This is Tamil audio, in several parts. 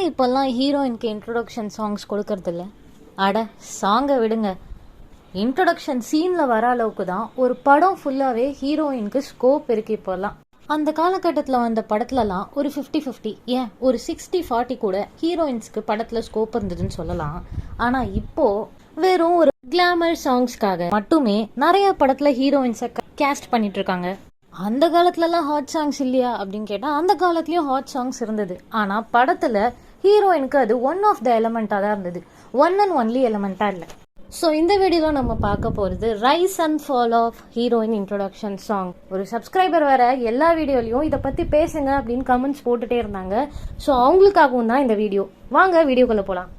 இப்போல்லாம் ஹீரோயினுக்கு இன்ட்ரொடக்ஷன் சாங்ஸ் கொடுக்கறதில்ல? அட சாங்கை விடுங்க, இன்ட்ரொடக்ஷன் சீனில் வர அளவுக்கு தான் ஒரு படம் ஃபுல்லாகவே ஹீரோயினுக்கு ஸ்கோப் இருக்குது இப்போல்லாம். அந்த காலகட்டத்தில் வந்த படத்துலலாம் ஒரு 50-50, ஏன் ஒரு 60-40 கூட ஹீரோயின்ஸ்க்கு படத்தில் ஸ்கோப் இருந்ததுன்னு சொல்லலாம். ஆனால் இப்போது வெறும் ஒரு கிளாமர் சாங்ஸ்க்காக மட்டுமே நிறைய படத்தில் ஹீரோயின்ஸை கேஸ்ட் பண்ணிட்டு இருக்காங்க. அந்த காலத்துலலாம் ஹாட் சாங்ஸ் இல்லையா அப்படின்னு கேட்டால் அந்த காலத்துலேயும் ஹாட் சாங்ஸ் இருந்தது. ஆனால் படத்தில் ஹீரோயினுக்கு அது ஒன் ஆஃப் த எலமெண்ட்டாக தான் இருந்தது, ஒன் அண்ட் ஒன்லி எலமெண்ட்டாக இல்லை. ஸோ இந்த வீடியோவில் நம்ம பார்க்க போகிறது rise and fall of heroine introduction song. ஒரு சப்ஸ்கிரைபர் வேற எல்லா வீடியோலையும் இதை பற்றி பேசுங்க அப்படின்னு கமெண்ட்ஸ் போட்டுகிட்டே இருந்தாங்க. ஸோ அவங்களுக்காகவும் தான் இந்த வீடியோ. வாங்க வீடியோக்குள்ளே போகலாம்.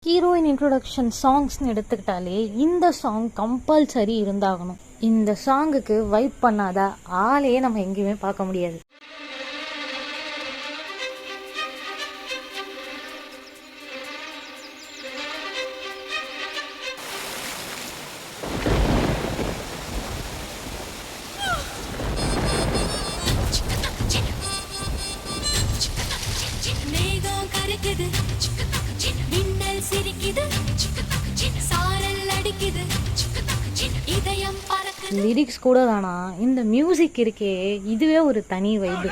ஹீரோயின் இன்ட்ரொடக்ஷன் சாங்ஸ்னு எடுத்துக்கிட்டாலே இந்த சாங் கம்பல்சரி இருந்தாகணும். இந்த சாங்குக்கு வைப் பண்ணாத ஆளையே நம்ம எங்கேயுமே பார்க்க முடியாது. லிரிக்ஸ் கூட வேணாம், இந்த மியூசிக் இருக்கே இதுவே ஒரு தனி வைப்.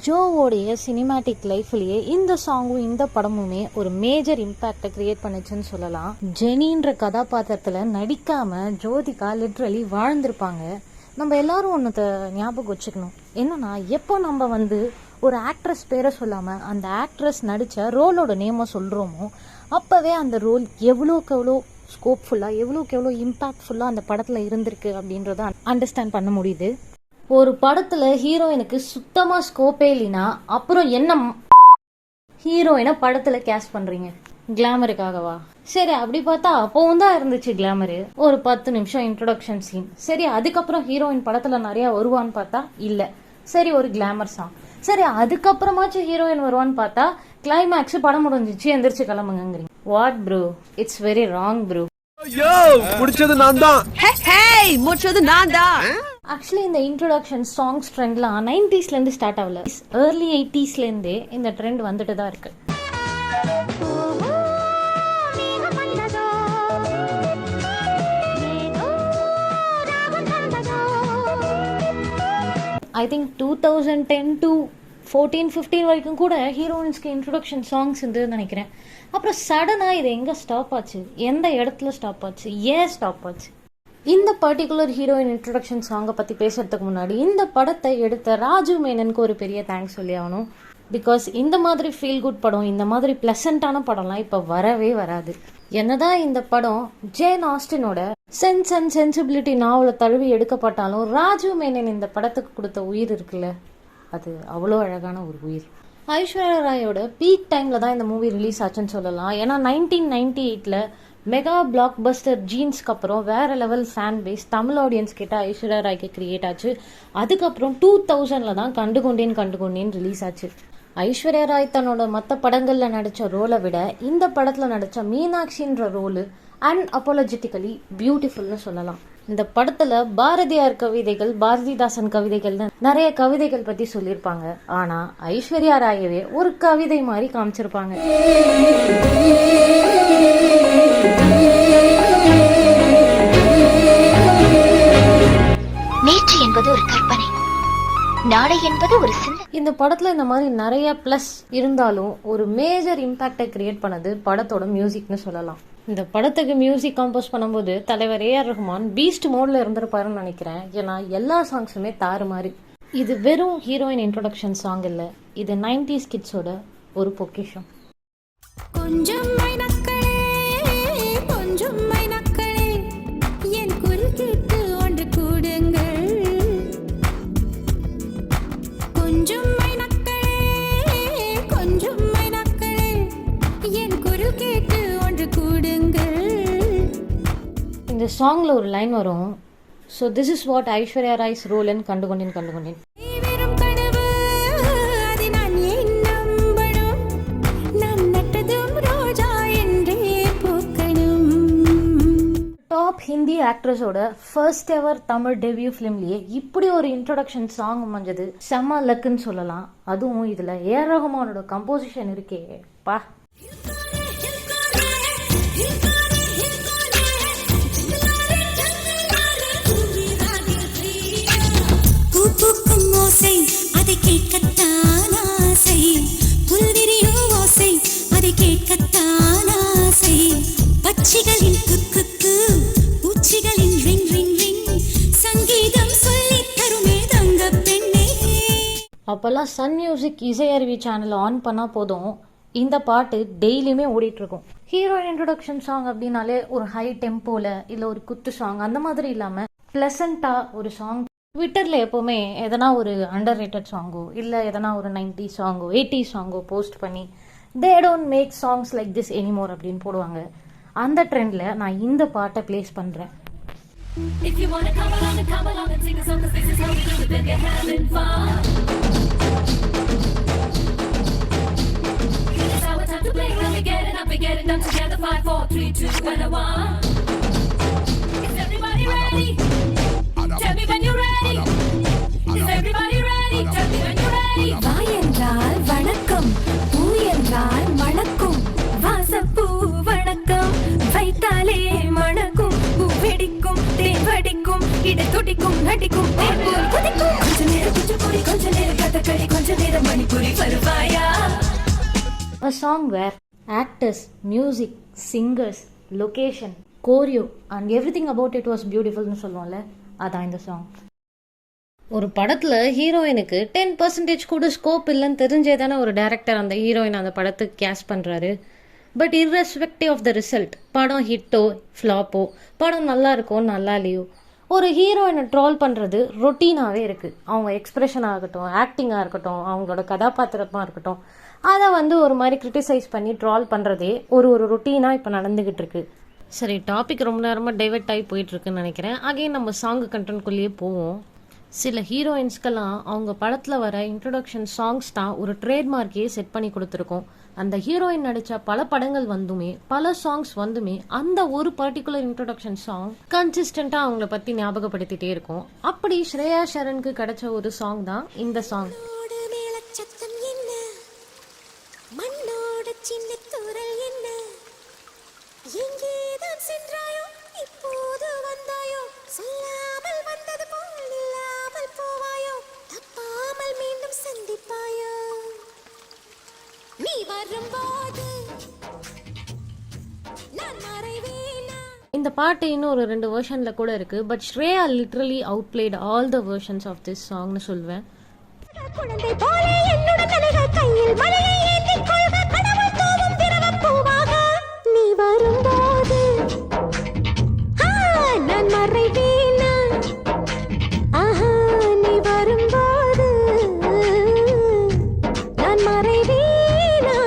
ஜோவோடைய சினிமேட்டிக் லைஃப்லயே இந்த சாங்கும் இந்த படமுமே ஒரு மேஜர் இம்பேக்டை கிரியேட் பண்ணுச்சுன்னு சொல்லலாம். ஜெனின்ற கதாபாத்திரத்துல நடிக்காம ஜோதிகா லிட்ரலி வாழ்ந்திருப்பாங்க. நம்ம எல்லாரும் ஒன்று ஞாபகம் வச்சுக்கணும், என்னன்னா எப்போ நம்ம ஒரு ஆக்ட்ரஸ் பேரை சொல்லாம அந்த ஆக்ட்ரஸ் நடிச்ச ரோலோட நேமை சொல்றோமோ அப்பவே அந்த ரோல் எவ்வளோக்கு எவ்வளோ ஸ்கோப்ஃபுல்லா எவ்வளோக்கு எவ்வளோ இம்பாக்ட்ஃபுல்லா அந்த படத்துல இருந்திருக்கு அப்படின்றத அண்டர்ஸ்டாண்ட் பண்ண முடியுது. ஒரு படத்துல ஹீரோயினுக்கு சுத்தமா ஸ்கோப்பே இல்லைன்னா அப்புறம் என்ன ஹீரோயினை படத்துல கேஸ்ட் பண்றீங்க? கிளாமருக்காகவா? சரி, அப்படி பார்த்தா அப்பவும் தான் இருந்துச்சு கிளாமரு. ஒரு 10 நிமிஷம் இன்ட்ரோடக்ஷன் சீன், சரி அதுக்கப்புறம் ஹீரோயின் படத்துல நிறைய வருவான்னு பார்த்தா இல்ல. சரி, ஒரு கிளாமர் சாங், சரி அதுக்கப்புறமாச்சும் ஹீரோயின் வருவான்னு பார்த்தா கிளைமேக்ஸ் படம் முடிஞ்சிச்சு எந்திரிச்சு கிளம்புங்கிறீங்க. What bro, it's very wrong bro. Actually இந்த இன்ட்ரோடக்ஷன் சாங்ஸ் ட்ரெண்ட்லாம் 90s இருந்து ஸ்டார்ட் ஆகல, ஏர்லி 80s இருந்தே இந்த ட்ரெண்ட் வந்துட்டு தான் இருக்கு. ஐ திங்க் 2010 to 14-15 வரைக்கும் கூட ஹீரோயின்ஸ்க்கு இன்ட்ரோடக்ஷன் சாங்ஸ் இருந்ததுன்னு நினைக்கிறேன். அப்புறம் சடனாக இது எங்கே ஸ்டாப் ஆச்சு, எந்த இடத்துல ஸ்டாப் ஆச்சு, ஏன் ஸ்டாப் ஆச்சு? இந்த பர்டிகுலர் ஹீரோயின் இன்ட்ரோடக்ஷன் சாங்கை பற்றி பேசுறதுக்கு முன்னாடி இந்த படத்தை எடுத்த ராஜு மேனனுக்கு ஒரு பெரிய தேங்க்ஸ் சொல்லி ஆகணும். பிகாஸ் இந்த மாதிரி ஃபீல் குட் படம், இந்த மாதிரி பிளசண்டான படம்லாம் இப்போ வரவே வராது. என்னதான் இந்த படம் ஜேன் ஆஸ்டினோட சென்ஸ் அண்ட் சென்சிபிலிட்டி நாவலை தழுவி எடுக்கப்பட்டாலும் ராஜு மேனன் இந்த படத்துக்கு கொடுத்த உயிர் இருக்குல்ல, அது அவ்வளோ அழகான ஒரு உயிர். ஐஸ்வர்யா ராயோட பீக் டைம்ல தான் இந்த மூவி ரிலீஸ் ஆச்சுன்னு சொல்லலாம். ஏன்னா 1998ல் மெகா பிளாக் பஸ்டர் ஜீன்ஸ்க்கு அப்புறம் வேற level fan base Tamil audience கிட்ட ஐஸ்வர்யா ராய்க்கு கிரியேட் ஆச்சு. அதுக்கப்புறம் 2000ல் தான் கண்டுகொண்டேன் ரிலீஸ் ஆச்சு. ஐஸ்வர்யா ராய் தன்னோட மற்ற படங்கள்ல நடிச்ச ரோலை விட இந்த படத்துல நடிச்ச மீனாட்சின்ற ரோலு அன்அப்பாலஜெட்டிக்கலி பியூட்டிஃபுல்னு சொல்லலாம். இந்த படத்துல பாரதியார் கவிதைகள், பாரதிதாசன் கவிதைகள் நிறைய கவிதைகள் பத்தி சொல்லியிருப்பாங்க. ஆனா ஐஸ்வர்யா ராயவே ஒரு கவிதை மாதிரி காமிச்சிருப்பாங்க. நேற்று என்பது ஒரு கற்பனை, நாளை என்பது ஒரு சின்ன. இந்த படத்துல இந்த மாதிரி நிறைய பிளஸ் இருந்தாலும் ஒரு மேஜர் இம்பாக்டை கிரியேட் பண்ணது படத்தோட மியூசிக்னு சொல்லலாம். இந்த படத்துக்கு மியூசிக் கம்போஸ் பண்ணும்போது தலைவர் ஏஆர் ரஹ்மான் பீஸ்ட் மோட்ல இருந்திருப்பாருன்னு நினைக்கிறேன். ஏன்னா எல்லா சாங்ஸுமே தாறுமாறு. இது வெறும் ஹீரோயின் இன்ட்ரோடக்ஷன் சாங் இல்லை, இது 90s கிட்ஸோட ஒரு பொக்கிஷம். கொஞ்சம் என் குரல் கேட்டு ஒன்று கூடுங்கள், கொஞ்சம் என் குரல் கேட்டு ஒன்று கூடுங்கள். இந்த சாங்ல ஒரு லைன் வரும், so this is what Aishwarya Rai's role in Kandukondain. Top Hindi ஆக்ட்ரஸோட ஃபர்ஸ்ட் எவர் தமிழ் டெபியூ ஃபிலிம்லயே இப்படி ஒரு இன்ட்ரோடக்ஷன் சாங் அமைஞ்சது செம்ம லக்குன்னு சொல்லலாம். அதுவும் இதுல ஏஆர் ரஹ்மானோட கம்போசிஷன் இருக்கே பா. அதை கேட்கத்தான் ஆசை, புல்விரியும் ஓசை அதை கேட்கத்தான் ஆசை, பட்சிகளின் குக்கு பூச்சிகளின் ரிங் ரிங் ரிங், சங்கீதம் சொல்லித் தருமே தங்க பெண்ணே. அப்போல்லாம் சன் மியூசிக் இசை அருவி சேனல் ஆன் பண்ணால் போதும், இந்த பாட்டு டெய்லியுமே ஓடிட்டுருக்கும். ஹீரோயின் இன்ட்ரொடக்ஷன் சாங் அப்படின்னாலே ஒரு ஹை டெம்போவில் இல்லை ஒரு குத்து சாங் அந்த மாதிரி இல்லாமல் ப்ளசண்ட்டாக ஒரு சாங். ட்விட்டரில் எப்போவுமே எதனா ஒரு அண்டர் ரேட்டட் சாங்கோ இல்லை எதனா ஒரு 90s சாங்கோ 80s சாங்கோ போஸ்ட் பண்ணி they don't make songs like this anymore அப்படின்னு போடுவாங்க. அந்த ட்ரெண்டில் நான் இந்த பாட்டை ப்ளேஸ் பண்ணுறேன். Tell me when you're ready. Is everybody ready? Tell me when you're ready. வாய் என்றால் வணக்கம், பூ என்றால் மணக்கும், வாசப்பூ வணக்கம் வைத்தாலே மணக்கும், பூ வெடிக்கும் தேன் வடிக்கும், இடை துடிக்கும் நடிக்கும் தேன் போல் குதிக்கும். கொஞ்ச நேரம் குச்சிப்புடி, கொஞ்ச நேரம் கதகளி, கொஞ்ச நேரம் மணிப்புரி வருவாயா. A song where actors, music, singers, location, choreo and everything about it was beautiful னு சொல்லுவோம்ல, அதான் இந்த சாங். ஒரு படத்தில் ஹீரோயினுக்கு 10% கூட ஸ்கோப் இல்லைன்னு தெரிஞ்சே தானே ஒரு டைரக்டர் அந்த ஹீரோயின் அந்த படத்துக்கு கேஸ்ட் பண்ணுறாரு. But irrespective of the result, படம் ஹிட்டோ ஃப்ளாப்போ, படம் நல்லா இருக்கோ நல்லா இல்லையோ, ஒரு ஹீரோயினை ட்ரால் பண்ணுறது ரொட்டீனாகவே இருக்குது. அவங்க எக்ஸ்ப்ரெஷனாக இருக்கட்டும், ஆக்டிங்காக இருக்கட்டும், அவங்களோட கதாபாத்திரமாக இருக்கட்டும், அதை ஒரு மாதிரி கிரிட்டிசைஸ் பண்ணி ட்ரால் பண்ணுறதே ஒரு ரொட்டீனாக இப்போ நடந்துக்கிட்டு இருக்கு. சரி, டாபிக் ரொம்ப நேரமாக டைவர்ட் ஆகி போயிட்டுருக்குன்னு நினைக்கிறேன். அகைன் நம்ம சாங்கு கண்டென்ட்குள்ளேயே போவோம். சில ஹீரோயின்ஸ்க்கெல்லாம் அவங்க படத்தில் வர இன்ட்ரொடக்ஷன் சாங்ஸ் தான் ஒரு ட்ரேட்மார்க்கே செட் பண்ணி கொடுத்துருக்கோம். அந்த ஹீரோயின் நடித்த பல படங்கள் வந்துமே, பல சாங்ஸ் வந்துமே, அந்த ஒரு பர்டிகுலர் இன்ட்ரொடக்ஷன் சாங் கன்சிஸ்டண்ட்டாக அவங்கள பற்றி ஞாபகப்படுத்திட்டே இருக்கும். அப்படி ஸ்ரேயா ஷரனுக்கு கிடைச்ச ஒரு சாங் தான் இந்த சாங். எங்கேதான் சென்றாயோ இப்போது வந்தாயோ, சொல்லாமல் வந்தது போல் இல்லாமல் போவாயோ, தப்பாமல் மீண்டும் சந்திப்பாயோ, நீ வரும்போது நான் மறைவேனா. இந்த பாட்டு இன்னும் ஒரு 2 வெர்ஷன்ல கூட இருக்கு. But Shreya literally outplayed all the versions of this சாங்னு சொல்வேன். குழந்தை போல என்னோட தலைகள் கையில் மலையை ஏந்தி கொள்க, கடவுள் தூவும் திரவம் பூவாக நீ வரும்போது நான் மறைவேனா. ஆஹா, நீ வரும்போது நான் மறைவேனா.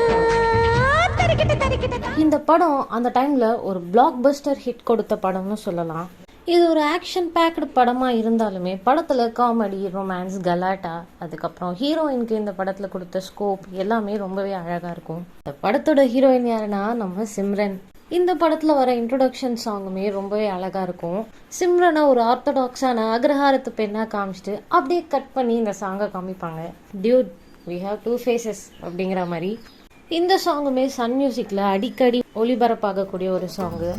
இந்த படம் அந்த டைம்ல ஒரு பிளாக் பஸ்டர் ஹிட் கொடுத்த படம்னு சொல்லலாம். இது ஒரு ஆக்ஷன் பேக்டு படமாக இருந்தாலுமே படத்தில் காமெடி, ரொமான்ஸ், கலாட்டா, அதுக்கப்புறம் ஹீரோயினுக்கு இந்த படத்தில் கொடுத்த ஸ்கோப் எல்லாமே ரொம்பவே அழகாக இருக்கும். இந்த படத்தோட ஹீரோயின் யாருன்னா நம்ம சிம்ரன். இந்த படத்தில் வர இன்ட்ரொடக்ஷன் சாங்குமே ரொம்பவே அழகாக இருக்கும். சிம்ரனை ஒரு ஆர்த்தடாக்ஸான அக்ரஹாரத்து பெண்ணாக காமிச்சிட்டு அப்படியே கட் பண்ணி இந்த சாங்கை காமிப்பாங்க. டியூட், we have 2 faces அப்படிங்கிற மாதிரி. இந்த சாங்குமே சன் மியூசிக்கில் அடிக்கடி ஒளிபரப்பாகக்கூடிய ஒரு சாங்கு.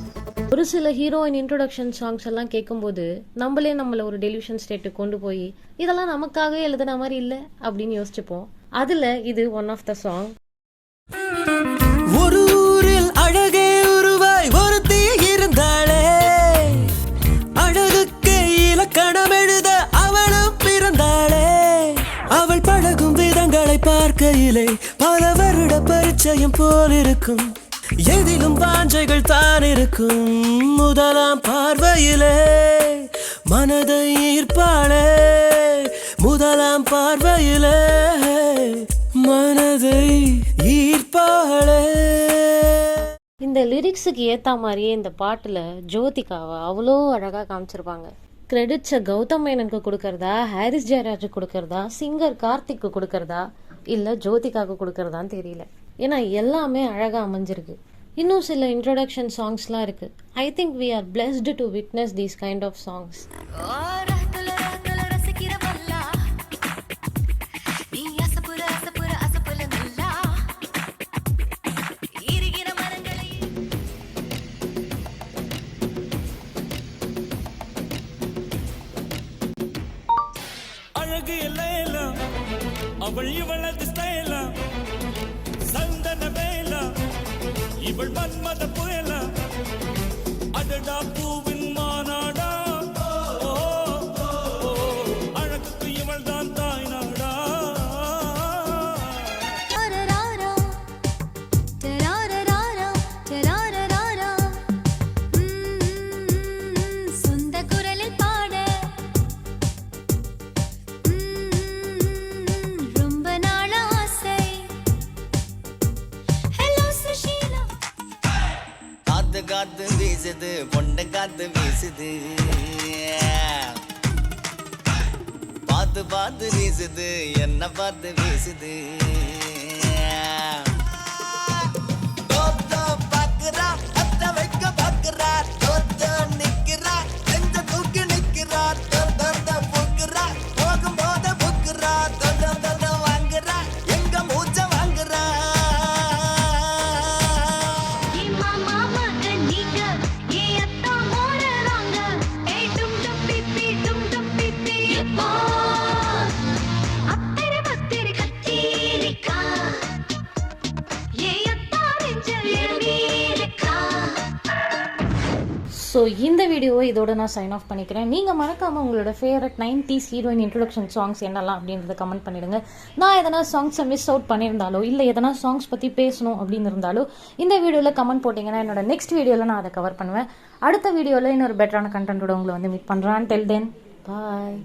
ஒரு சில ஹீரோயின் இன்ட்ரொடக்ஷன் சாங்ஸ் எல்லாம் கேட்கும்போது நம்மளே நம்மளை ஒரு டெலிவிஷன் ஸ்டேட்டுக்கு கொண்டு போய் இதெல்லாம் நமக்காகவே எழுதுன மாதிரி இல்லை அப்படின்னு யோசிச்சுப்போம். அதில் இது ஒன் ஆஃப் த சாங். ஒரு ஊரில் அழகே உருவாய் ஒருத்தி இருந்தாளே, அழகுக்கு இலக்கணம் எழுத அவளும் பிறந்தாளே, அவள் பழகும் விதங்களை பார்க்கையிலே பல வருட பரிச்சயம் போல் இருக்கும், எதிலும் வாஞ்சைகள் தான் இருக்கும், முதலாம் பார்வையிலே மனதை ஈர்ப்பாளே, முதலாம் பார்வையிலே மனதை ஈர்ப்பாளே. இந்த லிரிக்ஸுக்கு ஏற்ற மாதிரியே இந்த பாட்டில் ஜோதிகாவை அவ்வளோ அழகாக காமிச்சிருப்பாங்க. கிரெடிட்ஸை கௌதம் மேனனுக்கு கொடுக்கறதா, ஹாரிஸ் ஜெயராஜுக்கு கொடுக்கறதா, சிங்கர் கார்த்திக்கு கொடுக்கறதா, இல்லை ஜோதிகாவுக்கு கொடுக்கறதான்னு தெரியல. ஏன்னா எல்லாமே அழகாக அமைஞ்சிருக்கு. இன்னும் சில இன்ட்ரோடக்ஷன் சாங்ஸ்லாம் இருக்குது. I think we are blessed to witness these kind of songs. அழகு எல்லாம் அவள் இவளது ஸ்டைலா, சந்தன வேலா இவள் மன்மத புயலா, அடடா பூவின் மாநாடா, ஓ, ஓ, ஓ, அழகுக்கு இவள் தான் தாய் நாடா. காத்து வீசுது, பொண்ட காத்து வீசுது, பார்த்து பார்த்து வீசுது, என்ன பார்த்து வீசுது. பாக்குறா அத்த வைக்க பாக்குறா, நிக்கிறா நெஞ்ச தூக்கி நிக்கிறா, புக்குறா போகும் போத புக்குறா, வாங்குறா எங்க மூச்ச வாங்குறா. ஸோ இந்த வீடியோவை இதோட நான் சைன் ஆஃப் பண்ணிக்கிறேன். நீங்கள் மறக்காமல் உங்களோட favourite 90s heroine introduction songs என்னெல்லாம் அப்படின்றத கமெண்ட் பண்ணிவிடுங்க. நான் எதனா சாங்ஸை மிஸ் அவுட் பண்ணியிருந்தாலோ இல்லை எதனா சாங்ஸ் பற்றி பேசணும் அப்படின்னு இருந்தாலோ இந்த வீடியோவில் கமெண்ட் போட்டிங்கன்னா என்னோட நெக்ஸ்ட் வீடியோவில் நான் அதை கவர் பண்ணுவேன். அடுத்த வீடியோவில் இன்னொரு பெட்டரான கண்டென்ட்டோட உங்களை வந்து மீட் பண்ணுறேன். டில் தென் பாய்.